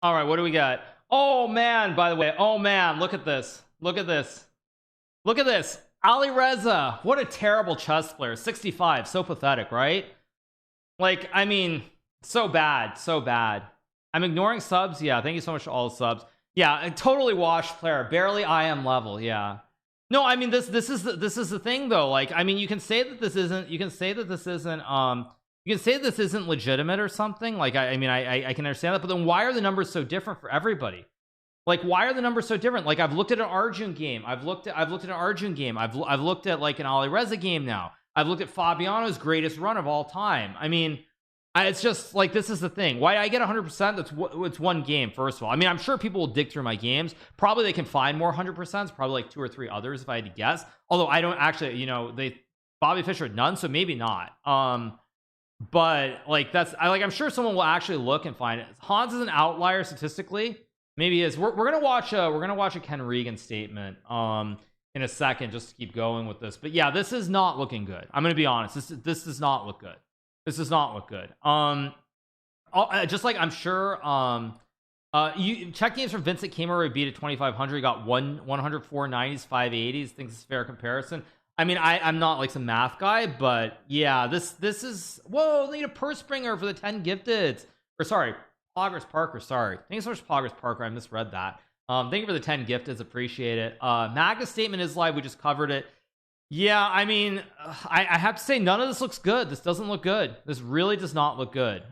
All right, what do we got? Oh man, by the way, oh man, look at this. Look at this. Look at this. Ali Reza, what a terrible chess player. 65, so pathetic, right? Like, I mean, so bad, so bad. I'm ignoring subs. Yeah, thank you so much for all the subs. Yeah, a totally washed player, barely IM level. Yeah. No, I mean this is the thing though. Like, I mean, you can say that this isn't legitimate or something. Like, I mean, I can understand that, but then why are the numbers so different for everybody? Like, why are the numbers so different? Like, I've looked at an Arjun game. I've looked at an Arjun game. I've looked at like an Ali Reza game now. I've looked at Fabiano's greatest run of all time. I mean, it's just like, this is the thing. Why I get 100%? It's one game, first of all. I mean, I'm sure people will dig through my games. Probably they can find more 100%. Probably like 2 or 3 others if I had to guess. Although I don't actually, you know, Bobby Fischer had none, so maybe not. But like I'm sure someone will actually look and find it. Hans is an outlier statistically. Maybe he is. We're gonna watch a Ken Regan statement in a second, just to keep going with this. But yeah, this is not looking good. I'm gonna be honest. This does not look good. This does not look good. Just like I'm sure you check games from Vincent Kamer where he beat at 2500. He got 104 90s, 580s. Thinks it's a fair comparison. I mean, I'm not like some math guy, but yeah, this is, whoa, they need a purse bringer for the 10 gifteds. Or sorry, Poggers Parker, sorry. Thank you so much, Poggers Parker. I misread that. Thank you for the 10 gifteds, appreciate it. Magnus Statement is live, we just covered it. Yeah, I mean, I have to say none of this looks good. This doesn't look good. This really does not look good.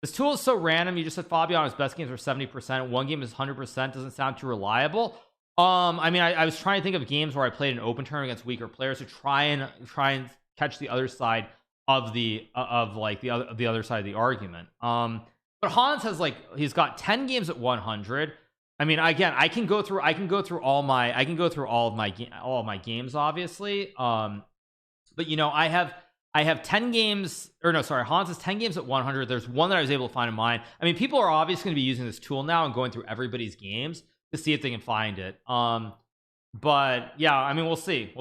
This tool is so random. You just said Fabiano's best games were 70%. One game is 100%. Doesn't sound too reliable. I mean, I was trying to think of games where I played an open tournament against weaker players to try and catch the other side of the other side of the argument. But Hans has he's got 10 games at 100. I mean, again, I can go through all of my games, obviously. But you know, I have 10 games, or no, sorry, Hans has 10 games at 100. There's one that I was able to find in mine. I mean, people are obviously going to be using this tool now and going through everybody's games to see if they can find it. But yeah, I mean, we'll see.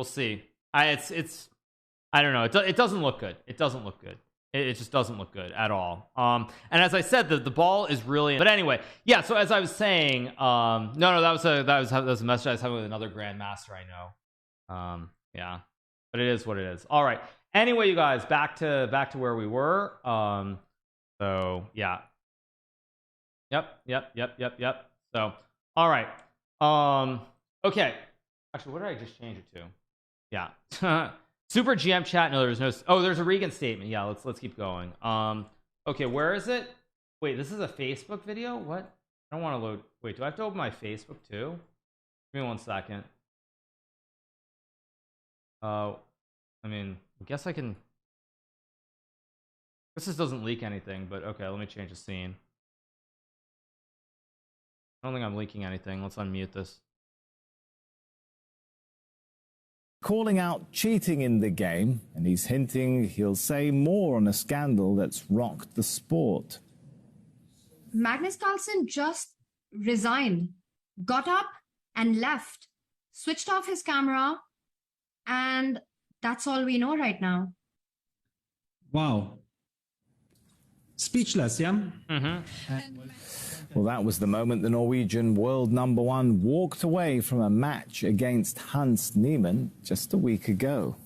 It's I don't know. It doesn't look good. It doesn't look good. It just doesn't look good at all. And as I said, the ball is really, but anyway, yeah, so as I was saying, no, that was a message I was having with another grandmaster I know. Yeah, but it is what it is. All right, anyway, you guys, back to where we were. So yeah, yep. So all right, okay, actually, what did I just change it to? Yeah. Super GM chat. No, there's no. Oh, there's a Regan statement. Yeah, let's keep going. Okay, where is it? Wait, this is a Facebook video. What? I don't want to load. Wait, do I have to open my Facebook too? Give me 1 second. I mean, I guess I can. This doesn't leak anything, but okay, let me change the scene. I don't think I'm leaking anything. Let's unmute this. Calling out cheating in the game, and he's hinting he'll say more on a scandal that's rocked the sport. Magnus Carlsen just resigned, got up and left, switched off his camera, and that's all we know right now. Wow. Speechless, yeah? Well, that was the moment the Norwegian world #1 walked away from a match against Hans Niemann just a week ago.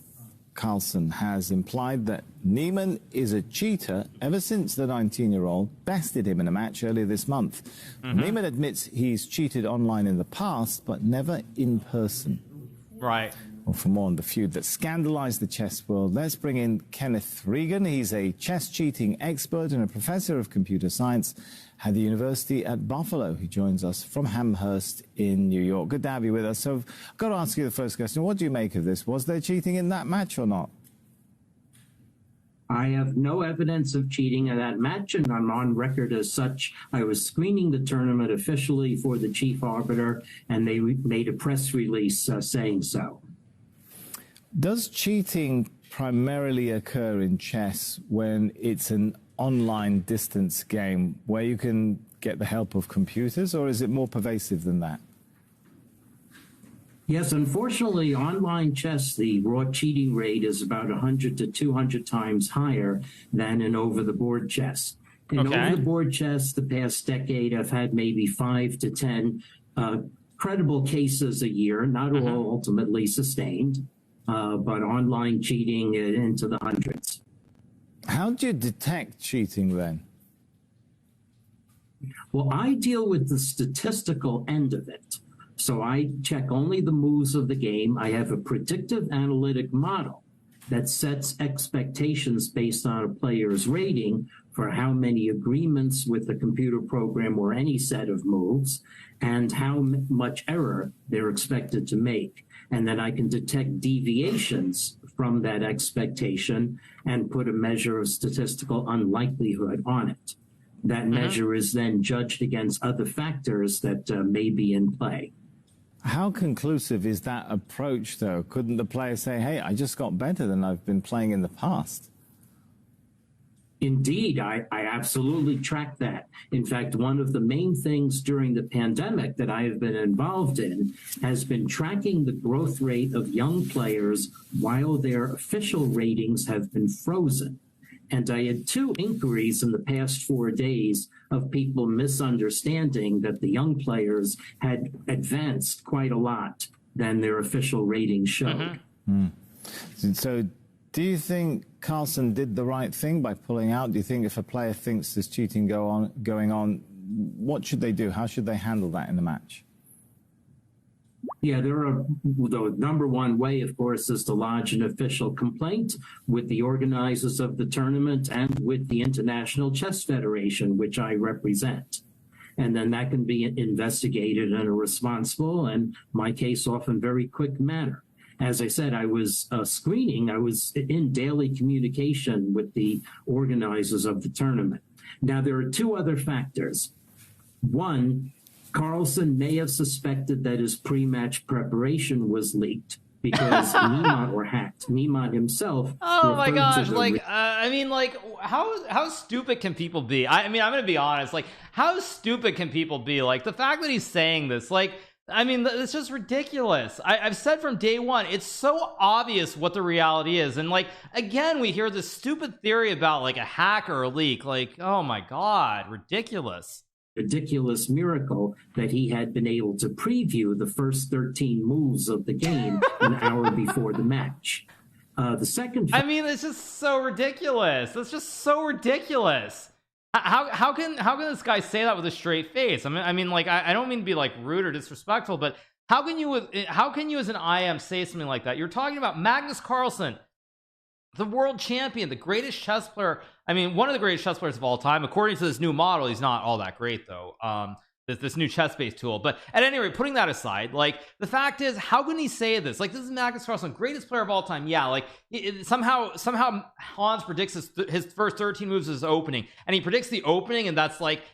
Carlsen has implied that Niemann is a cheater ever since the 19-year-old bested him in a match earlier this month. Niemann admits he's cheated online in the past, but never in person. Right. Well, for more on the feud that scandalized the chess world, let's bring in Ken Regan. He's a chess cheating expert and a professor of computer science at the University at Buffalo. He joins us from Amherst in New York. Good to have you with us. So I've got to ask you the first question. What do you make of this? Was there cheating in that match or not? I have no evidence of cheating in that match, and I'm on record as such. I was screening the tournament officially for the chief arbiter, and they made a press release saying so. Does cheating primarily occur in chess when it's an online distance game where you can get the help of computers, or is it more pervasive than that? Yes, unfortunately, online chess, the raw cheating rate is about 100 to 200 times higher than in over-the-board chess. In Okay. over-the-board chess, the past decade, I've had maybe 5 to 10 credible cases a year, not all ultimately sustained, but online cheating into the hundreds. How do you detect cheating then? Well, I deal with the statistical end of it. So I check only the moves of the game. I have a predictive analytic model that sets expectations based on a player's rating for how many agreements with the computer program or any set of moves and how much error they're expected to make. And then I can detect deviations from that expectation and put a measure of statistical unlikelihood on it. That measure is then judged against other factors that may be in play. How conclusive is that approach, though? Couldn't the player say, hey, I just got better than I've been playing in the past? Indeed, I absolutely track that. In fact, one of the main things during the pandemic that I have been involved in has been tracking the growth rate of young players while their official ratings have been frozen. And I had 2 inquiries in the past 4 days of people misunderstanding that the young players had advanced quite a lot than their official ratings showed. So do you think Carlsen did the right thing by pulling out? Do you think if a player thinks there's cheating going on, what should they do? How should they handle that in the match? Yeah, the number one way, of course, is to lodge an official complaint with the organizers of the tournament and with the International Chess Federation, which I represent. And then that can be investigated in a responsible and, my case, often very quick manner. As I said, I was screening. I was in daily communication with the organizers of the tournament. Now, there are 2 other factors. One, Carlsen may have suspected that his pre-match preparation was leaked because Niemann or hacked. Niemann himself. Oh my gosh! I mean, how stupid can people be? I mean, I'm gonna be honest. Like, how stupid can people be? Like, the fact that he's saying this, I mean, it's just ridiculous. I've said from day one, it's so obvious what the reality is. And again, we hear this stupid theory about a hack or a leak. Oh my God, ridiculous. Ridiculous miracle that he had been able to preview the first 13 moves of the game an hour before the match. The second... I mean, it's just so ridiculous. It's just so ridiculous. How can this guy say that with a straight face? I mean, I don't mean to be rude or disrespectful, but how can you as an IM say something like that? You're talking about Magnus Carlsen, the world champion, the greatest chess player. I mean, one of the greatest chess players of all time. According to this new model, he's not all that great though. This new chess-based tool. But at any rate, putting that aside, the fact is, how can he say this? This is Magnus Carlsen, greatest player of all time. Yeah, somehow Hans predicts his first 13 moves as opening, and he predicts the opening, and that's why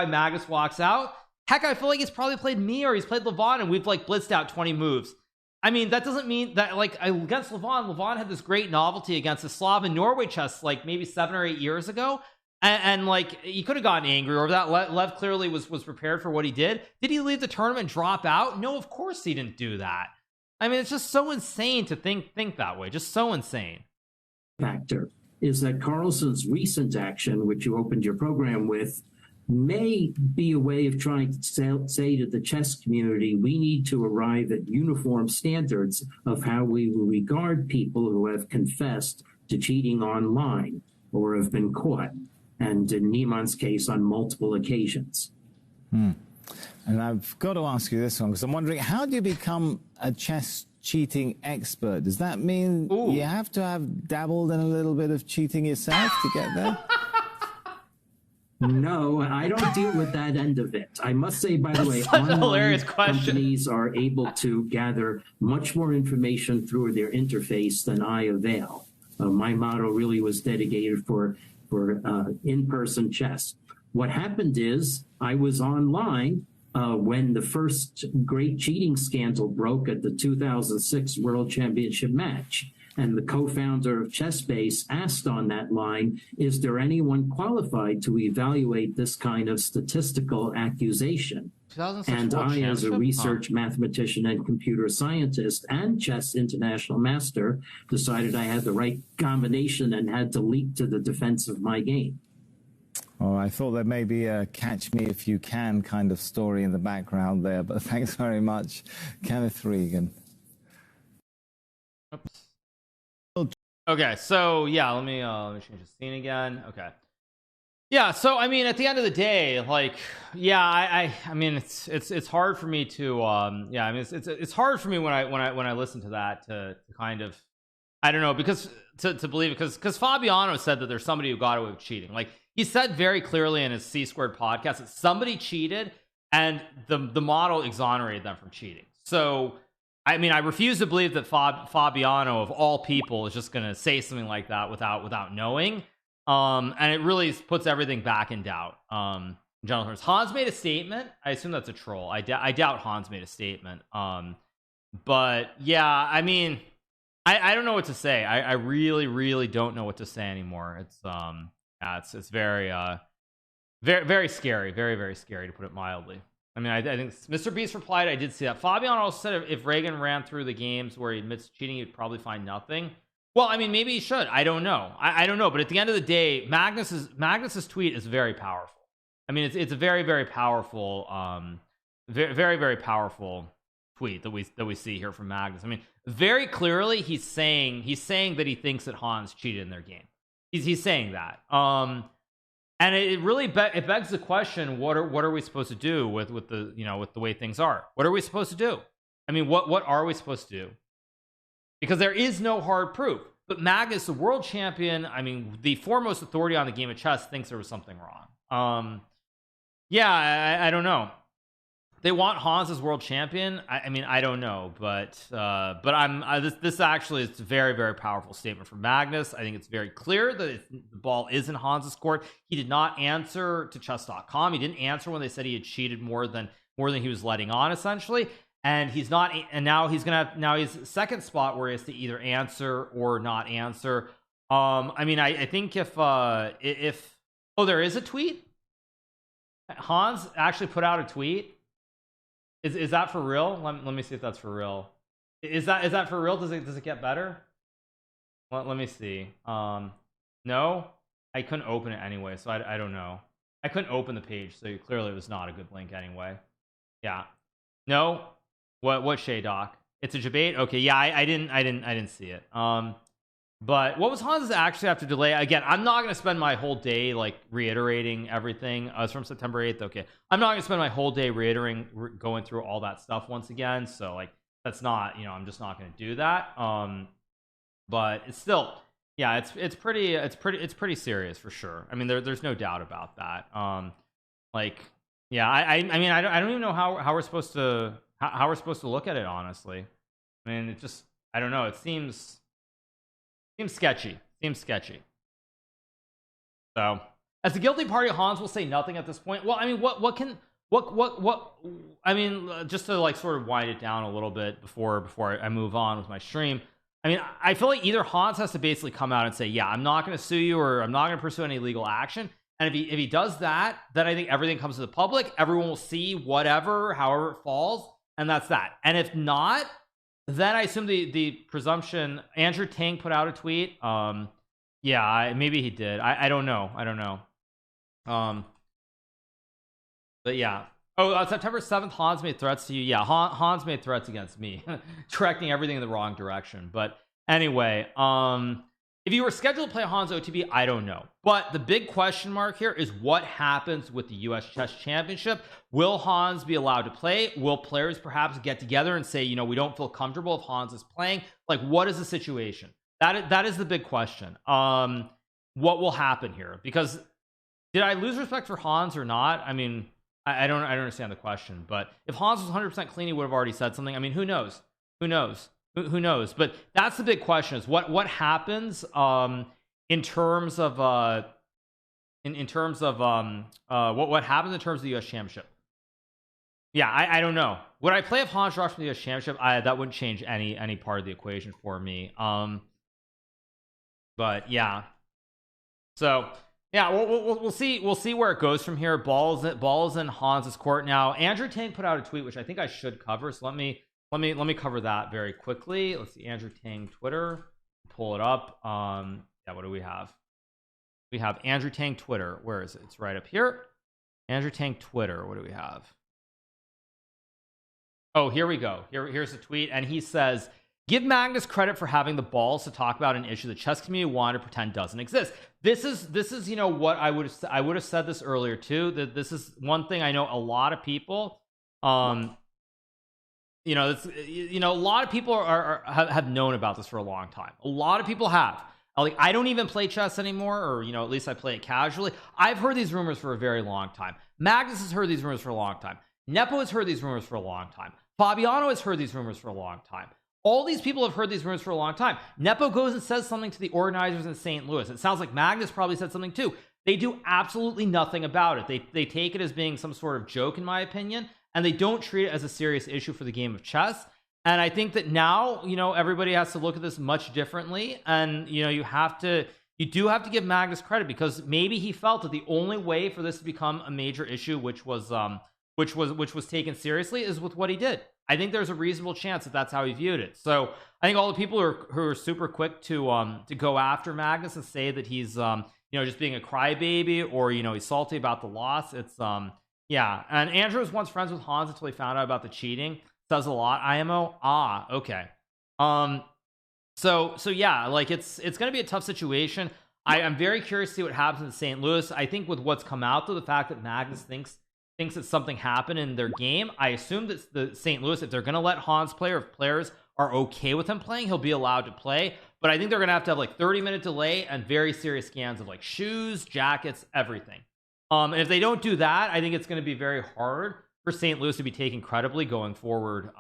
Magnus walks out. Heck, I feel like he's probably played me or he's played Levon, and we've blitzed out 20 moves. I mean, that doesn't mean that against Levon had this great novelty against the Slav and Norway chess maybe 7 or 8 years ago. And he could have gotten angry over that. Lev clearly was prepared for what he did. Did he leave the tournament, drop out? No, of course he didn't do that. I mean, it's just so insane to think that way. Just so insane. Factor is that Carlsen's recent action, which you opened your program with, may be a way of trying to say to the chess community, we need to arrive at uniform standards of how we will regard people who have confessed to cheating online or have been caught, and in Niemann's case, on multiple occasions. And I've got to ask you this one, because I'm wondering, how do you become a chess cheating expert? Does that mean you have to have dabbled in a little bit of cheating yourself to get there? No, I don't deal with that end of it. I must say, by the way, online companies are able to gather much more information through their interface than I avail. My model really was dedicated for in-person chess. What happened is I was online when the first great cheating scandal broke at the 2006 World Championship match. And the co-founder of ChessBase asked on that line, is there anyone qualified to evaluate this kind of statistical accusation? 2006 And World I, as a Championship? research mathematician and computer scientist and chess international master, decided I had the right combination and had to leap to the defense of my game. Oh, I thought there may be a catch me if you can kind of story in the background there, but thanks very much, Kenneth Regan. Oops. Okay, so yeah, let me change the scene again. Okay. Yeah, so I mean, at the end of the day, like, yeah, I mean, it's hard for me to yeah, I mean, it's hard for me when I listen to that to kind of, I don't know, because to believe it, because Fabiano said that there's somebody who got away with cheating. Like, he said very clearly in his C Squared podcast that somebody cheated and the model exonerated them from cheating. So I mean, I refuse to believe that Fabiano of all people is just gonna say something like that without knowing. And it really puts everything back in doubt. Jonathan, Hans made a statement. I assume that's a troll. I doubt Hans made a statement. But yeah, I mean, I don't know what to say. I really don't know what to say anymore. It's yeah, it's very very scary, very scary, to put it mildly. I mean, I think Mr. Beast replied, I did see that. Fabian also said if Regan ran through the games where he admits cheating, he'd probably find nothing. Well, I mean, maybe he should. I don't know. I don't know. But at the end of the day, Magnus's tweet is very powerful. I mean, it's a very powerful, very powerful tweet that we see here from Magnus. I mean, very clearly he's saying that he thinks that Hans cheated in their game. He's saying that. And it really it begs the question: what are we supposed to do with the, you know, with the way things are? What are we supposed to do? I mean, what are we supposed to do? Because there is no hard proof. But Magnus, the world champion, I mean, the foremost authority on the game of chess, thinks there was something wrong. Yeah, I don't know. They want Hans as world champion. I mean, I don't know, but this actually is a very powerful statement from Magnus. I think it's very clear that the ball is in Hans's court. He did not answer to chess.com. He didn't answer when they said he had cheated more than he was letting on, essentially. And he's not, and now he's second spot where he has to either answer or not answer. I mean, I think if oh, there is a tweet. Hans actually put out a tweet. Is that for real? Let me see if that's for real. Is that for real? Does it get better? Let me see. No, I couldn't open it anyway, so I don't know. I couldn't open the page, so clearly it was not a good link anyway. Yeah. No. What Shay Doc? It's a debate. Okay, yeah, I didn't see it. But what was Hans's actually have to delay? Again, I'm not gonna spend my whole day like reiterating everything. It's from September 8th. Okay, I'm not gonna spend my whole day going through all that stuff once again. So like, that's not, you know, I'm just not gonna do that. But it's still, yeah, it's pretty serious for sure. I mean, there's no doubt about that. Like, yeah, I mean, I don't even know how we're supposed to look at it, honestly. I mean, it just, I don't know. It seems sketchy. So, as the guilty party, Hans will say nothing at this point. Well, I mean, what I mean, just to like sort of wind it down a little bit before I move on with my stream. I mean, I feel like either Hans has to basically come out and say, yeah, I'm not going to sue you, or I'm not going to pursue any legal action. And if he does that, then I think everything comes to the public. Everyone will see however it falls, and that's that. And if not, then I assume the presumption. Andrew Tang put out a tweet. Yeah, maybe he did. I don't know. But yeah. Oh, September 7th, Hans made threats to you. Yeah, Hans made threats against me, directing everything in the wrong direction. But anyway, if you were scheduled to play Hans OTB, I don't know. But the big question mark here is what happens with the US Chess Championship. Will Hans be allowed to play? Will players perhaps get together and say, you know, we don't feel comfortable if Hans is playing? Like, what is the situation? That is the big question. What will happen here? Because did I lose respect for Hans or not? I mean, I don't understand the question. But if Hans was 100% clean, he would have already said something. I mean, who knows? Who knows? But that's the big question: is what happens in terms of what happens in terms of the US Championship. Yeah, I don't know. Would I play if Hans dropped from the US Championship? That wouldn't change any part of the equation for me. But yeah. So Yeah, we'll see where it goes from here. Balls in Hans's court now. Andrew Tang put out a tweet which I think I should cover, so let me cover that very quickly. Let's see, Andrew Tang Twitter, pull it up. Yeah, what do we have? We have Andrew Tang Twitter. Where is it? It's right up here. Andrew Tang Twitter. What do we have? Oh, here we go. Here's the tweet, and he says, give Magnus credit for having the balls to talk about an issue the chess community wanted to pretend doesn't exist. This is you know what I would have said this earlier too, that this is one thing I know a lot of people you know, it's, you know, a lot of people have known about this for a long time. A lot of people have. Like, I don't even play chess anymore, or, you know, at least I play it casually. I've heard these rumors for a very long time. Magnus has heard these rumors for a long time. Nepo has heard these rumors for a long time. Fabiano has heard these rumors for a long time. All these people have heard these rumors for a long time. Nepo goes and says something to the organizers in St. Louis. It sounds like Magnus probably said something too. They do absolutely nothing about it. They take it as being some sort of joke, in my opinion, and they don't treat it as a serious issue for the game of chess. And I think that now, you know, everybody has to look at this much differently. And, you know, you do have to give Magnus credit, because maybe he felt that the only way for this to become a major issue, which was taken seriously, is with what he did. I think there's a reasonable chance that that's how he viewed it. So I think all the people who are super quick to go after Magnus and say that he's you know, just being a crybaby, or, you know, he's salty about the loss. It's yeah. And Andrew was once friends with Hans until he found out about the cheating. Says a lot. IMO. Okay. So yeah, like it's going to be a tough situation. I'm very curious to see what happens in St. Louis. I think with what's come out, though, the fact that Magnus thinks that something happened in their game, I assume that the St. Louis, if they're going to let Hans play, or if players are okay with him playing, he'll be allowed to play. But I think they're going to have like 30-minute delay and very serious scans of like shoes, jackets, everything. And if they don't do that, I think it's going to be very hard for St. Louis to be taken credibly going forward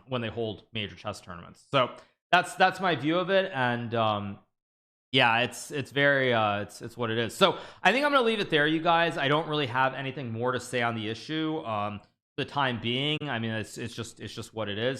when they hold major chess tournaments. So that's my view of it. And yeah, it's very it's what it is. So I think I'm gonna leave it there, you guys. I don't really have anything more to say on the issue for the time being. I mean, it's just what it is.